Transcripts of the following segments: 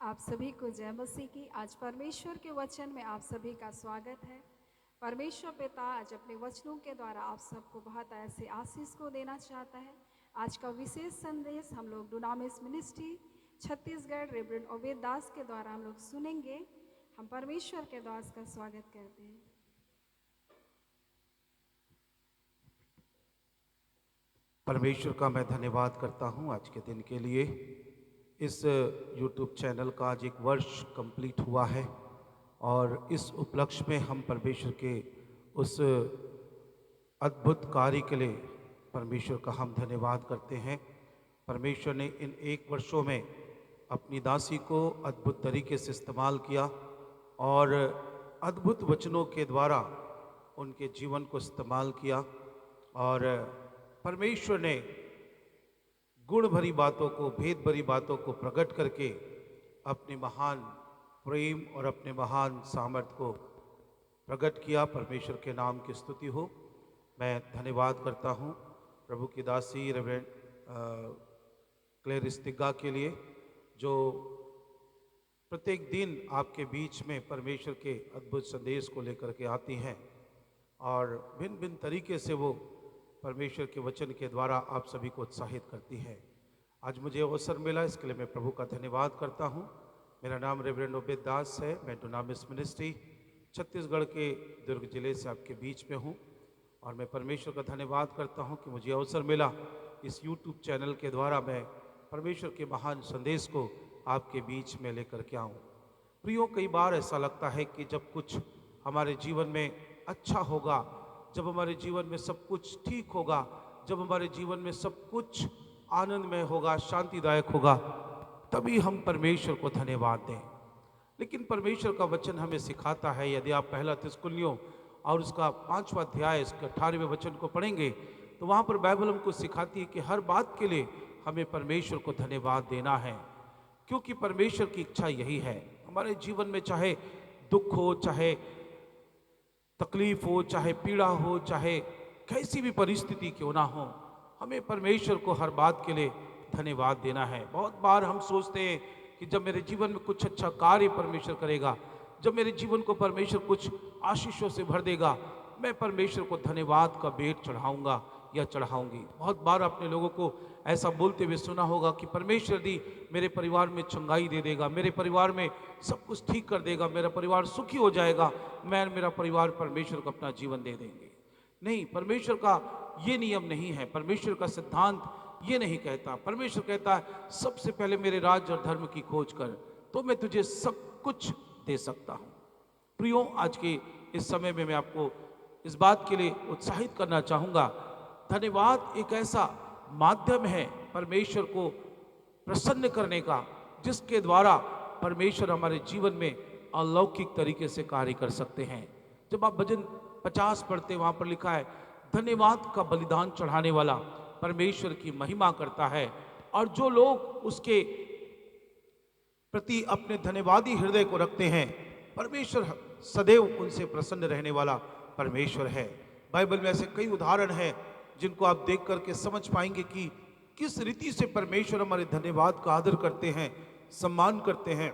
आप सभी को जय मसीह की। आज परमेश्वर के वचन में आप सभी का स्वागत है। परमेश्वर पिता आज अपने वचनों के द्वारा आप सबको बहुत ऐसे आशीष को देना चाहता है। आज का विशेष संदेश हम लोग डुनामिस मिनिस्ट्री छत्तीसगढ़ रेवरेंड ओबेद दास के द्वारा हम लोग सुनेंगे। हम परमेश्वर के दास का स्वागत करते हैं। परमेश्वर का मैं धन्यवाद करता हूं आज के दिन के लिए। इस YouTube चैनल का आज 1 वर्ष कंप्लीट हुआ है और इस उपलक्ष्य में हम परमेश्वर के उस अद्भुत कार्य के लिए परमेश्वर का हम धन्यवाद करते हैं। परमेश्वर ने इन 1 वर्षों में अपनी दासी को अद्भुत तरीके से इस्तेमाल किया और अद्भुत वचनों के द्वारा उनके जीवन को इस्तेमाल किया और परमेश्वर ने गुण भरी बातों को, भेद भरी बातों को प्रकट करके अपने महान प्रेम और अपने महान सामर्थ्य को प्रकट किया। परमेश्वर के नाम की स्तुति हो। मैं धन्यवाद करता हूँ प्रभु की दासी रेवरेंड क्लेरिस तिग्गा के लिए, जो प्रत्येक दिन आपके बीच में परमेश्वर के अद्भुत संदेश को लेकर के आती हैं और भिन्न भिन्न तरीके से वो परमेश्वर के वचन के द्वारा आप सभी को उत्साहित करती है। आज मुझे अवसर मिला, इसके लिए मैं प्रभु का धन्यवाद करता हूँ। मेरा नाम रेवरेंड ओबेद दास है। मैं डुनामिस मिनिस्ट्री छत्तीसगढ़ के दुर्ग जिले से आपके बीच में हूँ और मैं परमेश्वर का धन्यवाद करता हूँ कि मुझे अवसर मिला इस YouTube चैनल के द्वारा मैं परमेश्वर के महान संदेश को आपके बीच में लेकर के आऊँ। प्रियो, कई बार ऐसा लगता है कि जब कुछ हमारे जीवन में अच्छा होगा, जब हमारे जीवन में सब कुछ ठीक होगा, जब हमारे जीवन में सब कुछ आनंदमय होगा, शांतिदायक होगा, तभी हम परमेश्वर को धन्यवाद दें। लेकिन परमेश्वर का वचन हमें सिखाता है, यदि आप पहला थिस्सलुनीयों और उसका 5वां अध्याय इसके 18वें वचन को पढ़ेंगे तो वहाँ पर बाइबल हमको सिखाती है कि हर बात के लिए हमें परमेश्वर को धन्यवाद देना है, क्योंकि परमेश्वर की इच्छा यही है। हमारे जीवन में चाहे दुख हो, चाहे तकलीफ हो, चाहे पीड़ा हो, चाहे कैसी भी परिस्थिति क्यों ना हो, हमें परमेश्वर को हर बात के लिए धन्यवाद देना है। बहुत बार हम सोचते हैं कि जब मेरे जीवन में कुछ अच्छा कार्य परमेश्वर करेगा, जब मेरे जीवन को परमेश्वर कुछ आशीषों से भर देगा, मैं परमेश्वर को धन्यवाद का भेंट चढ़ाऊंगा या चढ़ाऊंगी। बहुत बार अपने लोगों को ऐसा बोलते हुए सुना होगा कि परमेश्वर यदि मेरे परिवार में चंगाई दे देगा, मेरे परिवार में सब कुछ ठीक कर देगा, मेरा परिवार सुखी हो जाएगा, मैं और मेरा परिवार परमेश्वर को अपना जीवन दे देंगे। नहीं, परमेश्वर का ये नियम नहीं है। परमेश्वर का सिद्धांत ये नहीं कहता। परमेश्वर कहता है सबसे पहले मेरे राज्य और धर्म की खोज कर, तो मैं तुझे सब कुछ दे सकता हूँ। प्रियो, आज के इस समय में मैं आपको इस बात के लिए उत्साहित करना चाहूँगा, धन्यवाद एक ऐसा माध्यम है परमेश्वर को प्रसन्न करने का, जिसके द्वारा परमेश्वर हमारे जीवन में अलौकिक तरीके से कार्य कर सकते हैं। जब आप भजन 50 पढ़ते, वहाँ पर लिखा है धन्यवाद का बलिदान चढ़ाने वाला परमेश्वर की महिमा करता है, और जो लोग उसके प्रति अपने धन्यवादी हृदय को रखते हैं, परमेश्वर सदैव उनसे प्रसन्न रहने वाला परमेश्वर है। बाइबल में ऐसे कई उदाहरण हैं जिनको आप देख करके समझ पाएंगे कि किस रीति से परमेश्वर हमारे धन्यवाद का आदर करते हैं, सम्मान करते हैं,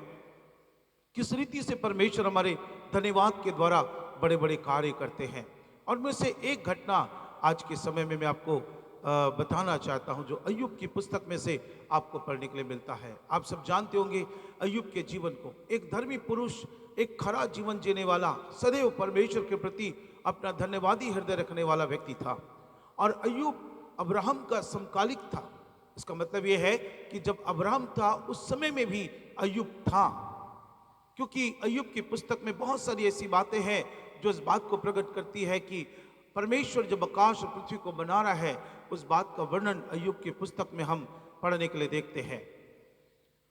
किस रीति से परमेश्वर हमारे धन्यवाद के द्वारा बड़े बड़े कार्य करते हैं। और में से एक घटना आज के समय में मैं आपको बताना चाहता हूं, जो अय्यूब की पुस्तक में से आपको पढ़ने के लिए मिलता है। आप सब जानते होंगे अय्यूब के जीवन को। एक धर्मी पुरुष, एक खरा जीवन जीने वाला, सदैव परमेश्वर के प्रति अपना धन्यवादी हृदय रखने वाला व्यक्ति था। और अय्यूब अब्राहम का समकालिक था। इसका मतलब यह है कि जब अब्राहम था उस समय में भी अय्यूब था, क्योंकि अय्यूब की पुस्तक में बहुत सारी ऐसी बातें हैं जो इस बात को प्रकट करती है कि परमेश्वर जब आकाश और पृथ्वी को बना रहा है, उस बात का वर्णन अय्यूब की पुस्तक में हम पढ़ने के लिए देखते हैं।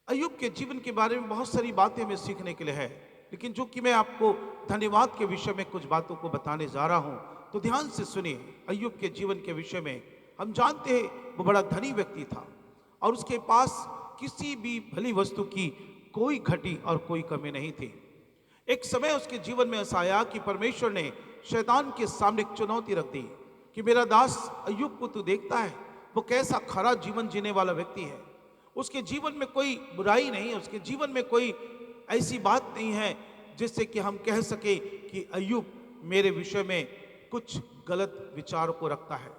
अय्यूब के जीवन के बारे में बहुत सारी बातें हमें सीखने के लिए है, लेकिन जो कि मैं आपको धन्यवाद के विषय में कुछ बातों को बताने जा रहा हूं, तो ध्यान से सुनिए। अय्यूब के जीवन के विषय में हम जानते हैं वो बड़ा धनी व्यक्ति था और उसके पास किसी भी भली वस्तु की कोई घटी और कोई कमी नहीं थी। एक समय उसके जीवन में ऐसा आया कि परमेश्वर ने शैतान के सामने एक चुनौती रख दी कि मेरा दास अय्यूब को तू देखता है, वो कैसा खरा जीवन जीने वाला व्यक्ति है। उसके जीवन में कोई बुराई नहीं है, उसके जीवन में कोई ऐसी बात नहीं है जिससे कि हम कह सके कि अय्यूब मेरे विषय में कुछ गलत विचार को रखता है।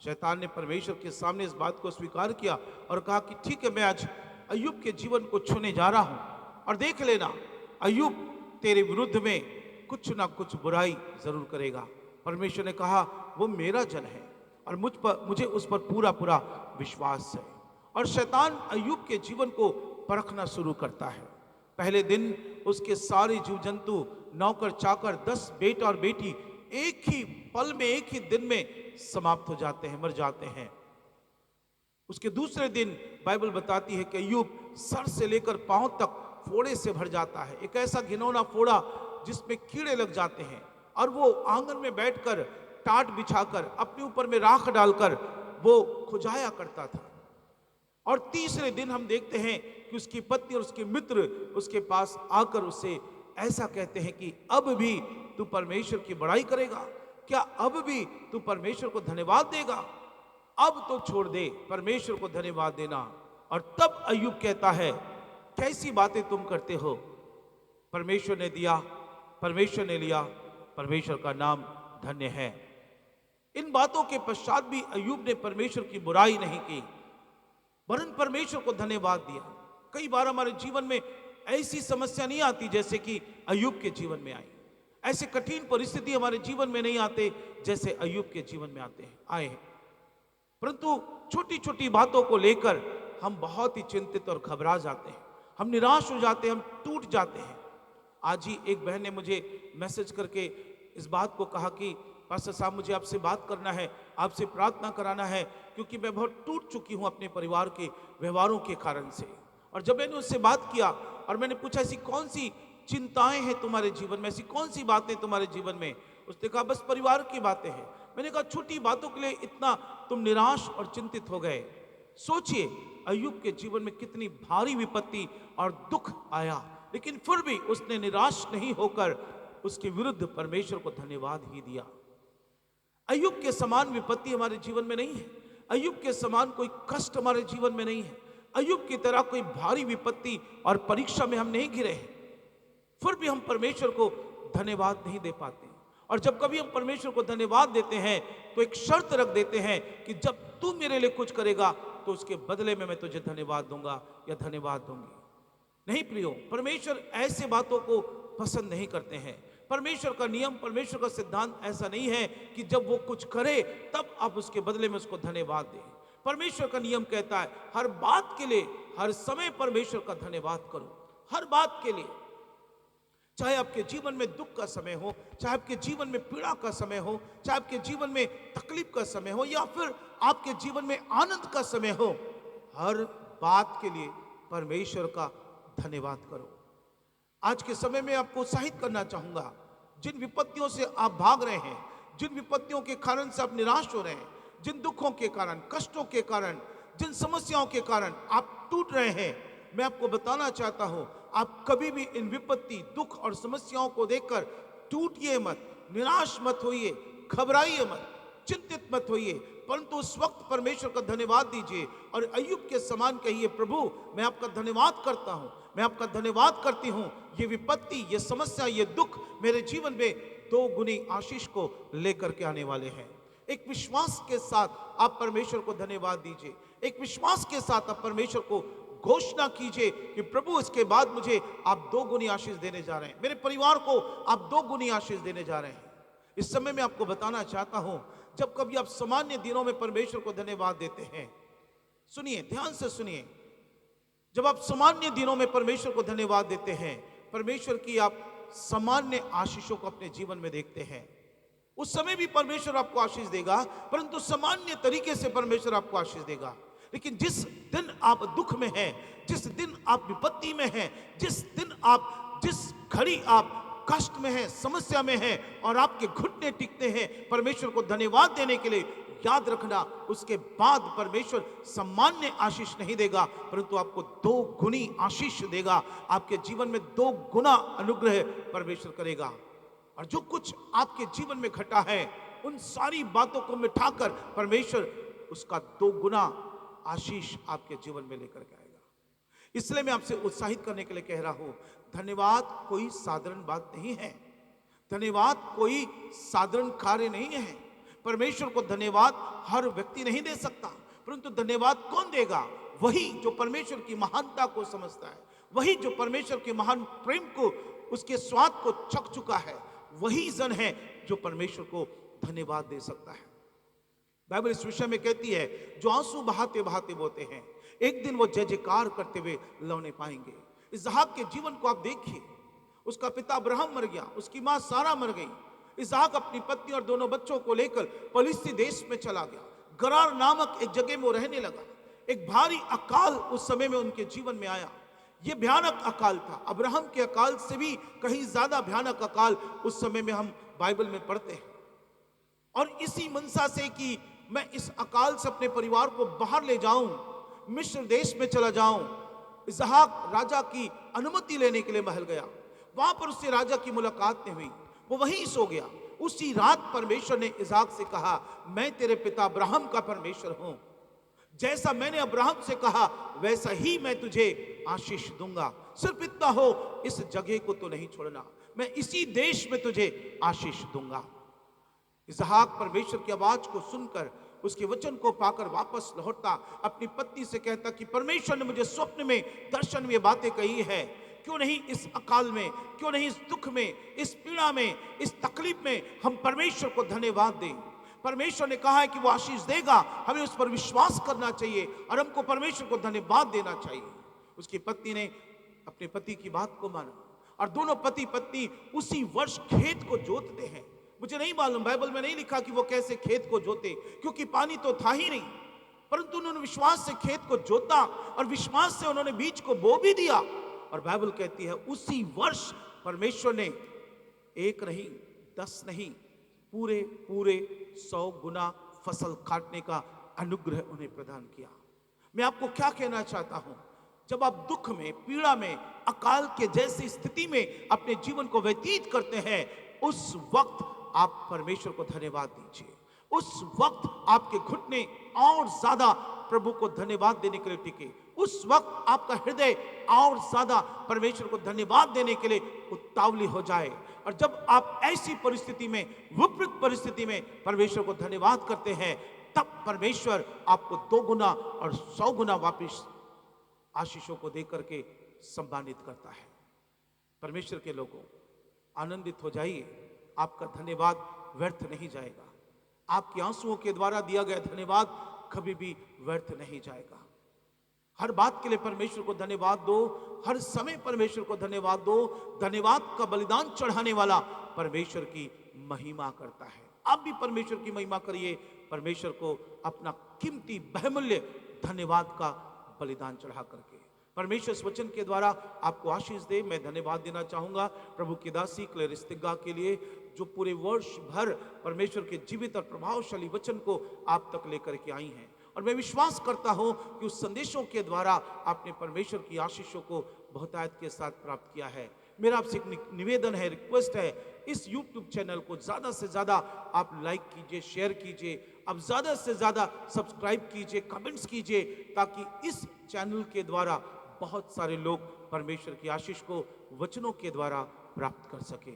शैतान ने परमेश्वर के सामने इस बात को स्वीकार किया और कहा कि ठीक है, मैं आज अय्यूब के जीवन को छूने जा रहा हूं और देख लेना, अय्यूब तेरे विरुद्ध में कुछ ना कुछ बुराई जरूर करेगा। परमेश्वर ने कहा वो मेरा जन है और मुझे उस पर पूरा पूरा विश्वास है। और शैतान अय्यूब के जीवन को परखना शुरू करता है। पहले दिन उसके सारे जीव जंतु, नौकर चाकर, 10 बेटा और बेटी एक ही पल में, एक ही दिन में समाप्त हो जाते हैं, मर जाते हैं। उसके दूसरे दिन बाइबल बताती है कि अय्यूब सर से लेकर पांव तक फोड़े से भर जाता है। एक ऐसा घिनौना फोड़ा जिसमें कीड़े लग जाते हैं, और वो आंगन में बैठकर टाट बिछाकर अपने ऊपर में राख डालकर वो खुजाया करता था। और तीसरे दिन हम देखते हैं कि उसकी पत्नी और उसके मित्र उसके पास आकर उससे ऐसा कहते हैं कि अब भी तू परमेश्वर की बड़ाई करेगा? क्या अब भी तू परमेश्वर को धन्यवाद देगा? अब तो छोड़ दे, परमेश्वर को धन्यवाद देना। और तब अय्यूब कहता है, कैसी बातें तुम करते हो? परमेश्वर ने दिया, परमेश्वर ने लिया, परमेश्वर का नाम धन्य है। इन बातों के पश्चात भी अय्यूब ने परमेश्वर की बुराई नहीं की, वरन परमेश्वर को धन्यवाद दिया। कई बार हमारे जीवन में ऐसी समस्या नहीं आती जैसे कि अय्यूब के जीवन में आई। ऐसे कठिन परिस्थिति हमारे जीवन में नहीं आते जैसे अय्यूब के जीवन में आए हैं। परंतु छोटी छोटी बातों को लेकर हम बहुत ही चिंतित और घबरा जाते हैं, हम निराश हो जाते हैं, हम टूट जाते हैं। आज ही एक बहन ने मुझे मैसेज करके इस बात को कहा कि पास्टर साहब, मुझे आपसे बात करना है, आपसे प्रार्थना कराना है, क्योंकि मैं बहुत टूट चुकी हूं अपने परिवार के व्यवहारों के कारण से। और जब मैंने उससे बात किया और मैंने पूछा ऐसी कौन सी चिंताएं हैं तुम्हारे जीवन में, ऐसी कौन सी बातें तुम्हारे जीवन में, उसने कहा बस परिवार की बातें हैं। मैंने कहा छोटी बातों के लिए इतना तुम निराश और चिंतित हो गए? सोचिए अय्यूब के जीवन में कितनी भारी विपत्ति और दुख आया, लेकिन फिर भी उसने निराश नहीं होकर उसके विरुद्ध परमेश्वर को धन्यवाद ही दिया। अय्यूब के समान विपत्ति हमारे जीवन में नहीं है, अय्यूब के समान कोई कष्ट हमारे जीवन में नहीं है, अय्यूब की तरह कोई भारी विपत्ति और परीक्षा में हम नहीं घिरे हैं, फिर भी हम परमेश्वर को धन्यवाद नहीं दे पाते। और जब कभी हम परमेश्वर को धन्यवाद देते हैं तो एक शर्त रख देते हैं कि जब तू मेरे लिए कुछ करेगा तो उसके बदले में मैं तुझे धन्यवाद दूंगा या धन्यवाद दूंगी। नहीं प्रियो, परमेश्वर ऐसे बातों को पसंद नहीं करते हैं। परमेश्वर का नियम, परमेश्वर का सिद्धांत ऐसा नहीं है कि जब वो कुछ करे तब आप उसके बदले में उसको धन्यवाद दें। परमेश्वर का नियम कहता है हर बात के लिए, हर समय परमेश्वर का धन्यवाद करो, हर बात के लिए। चाहे आपके जीवन में दुख का समय हो, चाहे आपके जीवन में पीड़ा का समय हो, चाहे आपके जीवन में तकलीफ का समय हो, या फिर आपके जीवन में आनंद का समय हो, हर बात के लिए परमेश्वर का धन्यवाद करो। आज के समय में आपको उत्साहित करना चाहूंगा, जिन विपत्तियों से आप भाग रहे हैं, जिन विपत्तियों के कारण से आप निराश हो रहे हैं, जिन दुखों के कारण, कष्टों के कारण, जिन समस्याओं के कारण आप टूट रहे हैं, मैं आपको बताना चाहता हूं, आप कभी भी इन विपत्ति, दुख और समस्याओं को देखकर टूटिए मत, निराश मत होइए, घबराइए मत, चिंतित मत होइए, परंतु उस वक्त परमेश्वर का धन्यवाद दीजिए और अय्यूब के समान कहिए, प्रभु मैं आपका धन्यवाद करता हूं, मैं आपका धन्यवाद करती हूं। ये विपत्ति, ये समस्या, ये दुख मेरे जीवन में 2 गुनी आशीष को लेकर के आने वाले हैं। एक विश्वास के साथ आप परमेश्वर को धन्यवाद दीजिए, एक विश्वास के साथ आप परमेश्वर को घोषणा कीजिए कि प्रभु इसके बाद मुझे आप 2 गुनी आशीष देने जा रहे हैं, मेरे परिवार को आप 2 गुनी आशीष देने जा रहे हैं। इस समय मैं आपको बताना चाहता हूं, जब कभी आप सामान्य दिनों में परमेश्वर को धन्यवाद देते हैं, सुनिए, ध्यान से सुनिए, जब आप सामान्य दिनों में परमेश्वर को धन्यवाद देते हैं, परमेश्वर की आप सामान्य आशीषों को अपने जीवन में देखते हैं, उस समय भी परमेश्वर आपको आशीष देगा, परंतु सामान्य तरीके से परमेश्वर आपको आशीष देगा। लेकिन जिस दिन आप दुख में हैं, जिस दिन आप विपत्ति में हैं, जिस घड़ी आप कष्ट में हैं, समस्या में हैं और आपके घुटने टिकते हैं परमेश्वर को धन्यवाद देने के लिए, याद रखना उसके बाद परमेश्वर सामान्य आशीष नहीं देगा, परंतु आपको 2 गुनी आशीष देगा। आपके जीवन में 2 गुना अनुग्रह परमेश्वर करेगा। और जो कुछ आपके जीवन में घटा है, उन सारी बातों को मिटाकर परमेश्वर उसका 2 गुना आशीष आपके जीवन में लेकर के आएगा। इसलिए मैं आपसे उत्साहित करने के लिए कह रहा हूं, धन्यवाद कोई साधारण बात नहीं है। धन्यवाद कोई साधारण कार्य नहीं है। परमेश्वर को धन्यवाद हर व्यक्ति नहीं दे सकता, परंतु धन्यवाद कौन देगा? वही जो परमेश्वर की महानता को समझता है, वही जो परमेश्वर के महान प्रेम को, उसके स्वाद को चख चुका है, वही जन है जो परमेश्वर को धन्यवाद दे सकता है। बाइबल इस विषय में कहती है, जो आंसू बहाते बहाते बोते हैं, एक दिन वो जय जयकार करते हुए लौने पाएंगे। इसहाक के जीवन को आप देखिए, उसका पिता अब्राहम मर गया, उसकी मां सारा मर गई। इसहाक अपनी पत्नी और दोनों बच्चों को लेकर पलिस्ती देश में चला गया। गरार नामक एक जगह में वो रहने लगा। एक भारी अकाल उस समय में उनके जीवन में आया। यह भयानक अकाल था, अब्राहम के अकाल से भी कहीं ज्यादा भयानक अकाल उस समय में हम बाइबल में पढ़ते हैं। और इसी मनसा से कि मैं इस अकाल से अपने परिवार को बाहर ले जाऊं, मिस्र देश में चला जाऊं, इसहाक राजा की अनुमति लेने के लिए महल गया। वहां पर उससे राजा की मुलाकात नहीं हुई, वो वहीं सो गया। उसी रात परमेश्वर ने इसहाक से कहा, मैं तेरे पिता अब्राहम का परमेश्वर हूं, जैसा मैंने अब्राहम से कहा वैसा ही मैं तुझे आशीष दूंगा। सिर्फ इतना हो, इस जगह को तो नहीं छोड़ना, मैं इसी देश में तुझे आशीष दूंगा। इसहाक परमेश्वर की आवाज को सुनकर, उसके वचन को पाकर वापस लौटता, अपनी पत्नी से कहता कि परमेश्वर ने मुझे स्वप्न में, दर्शन में बातें कही है, क्यों नहीं इस अकाल में, क्यों नहीं इस दुख में, इस पीड़ा में, इस तकलीफ में हम परमेश्वर को धन्यवाद दें। परमेश्वर ने कहा है कि वो आशीष देगा, हमें उस पर विश्वास करना चाहिए और हमको परमेश्वर को धन्यवाद देना चाहिए। उसकी पत्नी ने अपने पति की बात को माना और दोनों पति पत्नी उसी वर्ष खेत को जोतते हैं। मुझे नहीं मालूम, बाइबल में नहीं लिखा कि वो कैसे खेत को जोते, क्योंकि पानी तो था ही नहीं, परंतु उन्होंने विश्वास से खेत को जोता और विश्वास से उन्होंने बीज को बो भी दिया। और बाइबल कहती है उसी वर्ष परमेश्वर ने 1 नहीं 10 नहीं, पूरे 100 गुना फसल काटने का अनुग्रह उन्हें प्रदान किया। मैं आपको क्या कहना चाहता हूं, जब आप दुख में, पीड़ा में, अकाल के जैसी स्थिति में अपने जीवन को व्यतीत करते हैं, उस वक्त आप परमेश्वर को धन्यवाद दीजिए। उस वक्त आपके घुटने और ज्यादा प्रभु को धन्यवाद देने के लिए टिके। उस वक्त आपका हृदय और ज्यादा परमेश्वर को धन्यवाद देने के लिए उतावली हो जाए। और जब आप ऐसी परिस्थिति में, विपरीत परिस्थिति में परमेश्वर को धन्यवाद करते हैं, तब परमेश्वर आपको 2 गुना और 100 गुना वापिस आशीषों को देकर के सम्मानित करता है। परमेश्वर के लोगों, आनंदित हो जाइए, आपका धन्यवाद व्यर्थ नहीं जाएगा। आपके आंसुओं के द्वारा दिया गया धन्यवाद कभी भी व्यर्थ नहीं जाएगा। हर बात के लिए परमेश्वर को धन्यवाद दो, हर समय परमेश्वर को धन्यवाद दो। धन्यवाद का बलिदान चढ़ाने वाला परमेश्वर की महिमा करता है। आप भी परमेश्वर की महिमा करिए, परमेश्वर को अपना कीमती बहुमूल्य धन्यवाद का बलिदान चढ़ा करके। परमेश्वर इस वचन के द्वारा आपको आशीष दे। मैं धन्यवाद देना चाहूंगा प्रभु की दासी क्लेरिस तिग्गा के लिए, जो पूरे वर्ष भर परमेश्वर के जीवित और प्रभावशाली वचन को आप तक लेकर के आई हैं। और मैं विश्वास करता हूं कि उस संदेशों के द्वारा आपने परमेश्वर की आशीषों को बहुतायत के साथ प्राप्त किया है। मेरा आपसे एक निवेदन है, रिक्वेस्ट है, इस YouTube चैनल को ज़्यादा से ज़्यादा आप लाइक कीजिए, शेयर कीजिए, अब ज़्यादा से ज़्यादा सब्सक्राइब कीजिए, कमेंट्स कीजिए, ताकि इस चैनल के द्वारा बहुत सारे लोग परमेश्वर की आशीष को वचनों के द्वारा प्राप्त कर सके।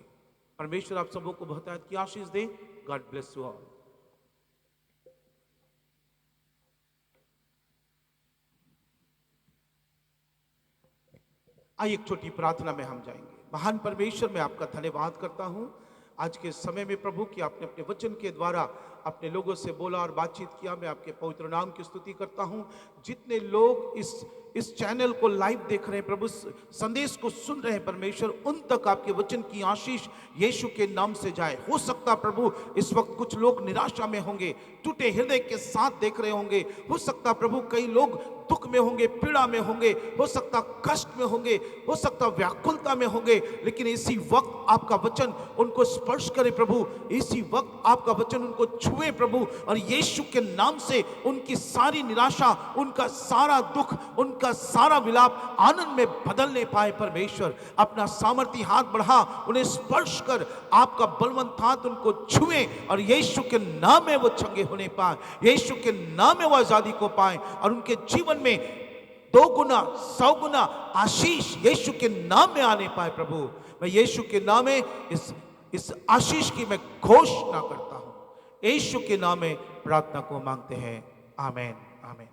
परमेश्वर आप सबों को बहुतायत की आशीष दे। God bless you all. आइए एक छोटी प्रार्थना में हम जाएंगे। महान परमेश्वर, मैं आपका धन्यवाद करता हूं आज के समय में प्रभु कि आपने अपने वचन के द्वारा अपने लोगों से बोला और बातचीत किया। मैं आपके पवित्र नाम की स्तुति करता हूं। जितने लोग इस चैनल को लाइव देख रहे हैं प्रभु, संदेश को सुन रहे हैं परमेश्वर, उन तक आपके वचन की आशीष यीशु के नाम से जाए। हो सकता प्रभु इस वक्त कुछ लोग निराशा में होंगे, टूटे हृदय के साथ देख रहे होंगे। हो सकता प्रभु कई लोग दुख में होंगे, पीड़ा में होंगे, हो सकता कष्ट में होंगे, हो सकता व्याकुलता में होंगे, लेकिन इसी वक्त आपका वचन उनको स्पर्श करे प्रभु, इसी वक्त आपका वचन उनको छुए प्रभु, और यीशु के नाम से उनकी सारी निराशा, उनका सारा दुख, उनका सारा विलाप आनंद में बदलने पाए। परमेश्वर अपना सामर्थी हाथ बढ़ा, उन्हें स्पर्श कर आपका बलवंत हाथ उनको छुए और यीशु के नाम में वो चंगे होने पाए, यीशु के नाम में वो आजादी को पाए और उनके जीवन में दो गुना 100 गुना आशीष यीशु के नाम में आने पाए। प्रभु मैं यीशु के नाम में इस आशीष की मैं घोषणा करता हूं। यीशु के नाम में प्रार्थना को मांगते हैं, आमेन आमेन।